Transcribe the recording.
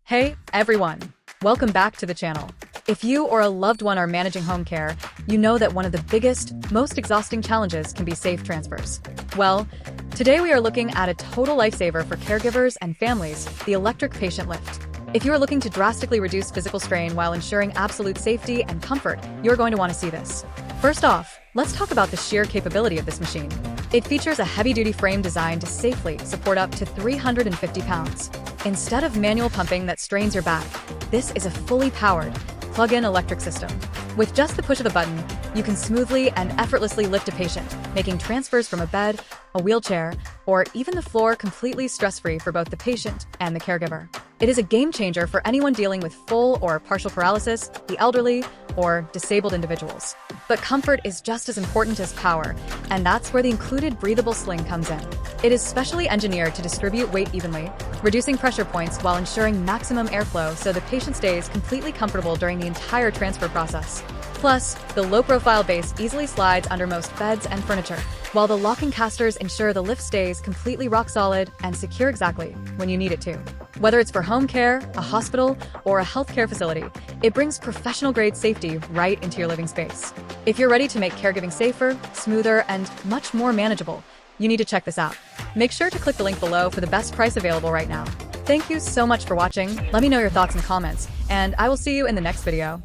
Hey, everyone! Welcome back to the channel. If you or a loved one are managing home care, you know that one of the biggest, most exhausting challenges can be safe transfers. Well, today we are looking at a total lifesaver for caregivers and families, the electric patient lift. If you are looking to drastically reduce physical strain while ensuring absolute safety and comfort, you're going to want to see this. First off, let's talk about the sheer capability of this machine. It features a heavy-duty frame designed to safely support up to 350 pounds. Instead of manual pumping that strains your back, this is a fully powered, plug-in electric system. With just the push of a button, you can smoothly and effortlessly lift a patient, making transfers from a bed, a wheelchair, or even the floor completely stress-free for both the patient and the caregiver. It is a game changer for anyone dealing with full or partial paralysis, the elderly, or disabled individuals. But comfort is just as important as power, and that's where the included breathable sling comes in. It is specially engineered to distribute weight evenly, reducing pressure points while ensuring maximum airflow so the patient stays completely comfortable during the entire transfer process. Plus, the low-profile base easily slides under most beds and furniture, while the locking casters ensure the lift stays completely rock-solid and secure exactly when you need it to. Whether it's for home care, a hospital, or a healthcare facility, it brings professional-grade safety right into your living space. If you're ready to make caregiving safer, smoother, and much more manageable, you need to check this out. Make sure to click the link below for the best price available right now. Thank you so much for watching. Let me know your thoughts in the comments, and I will see you in the next video.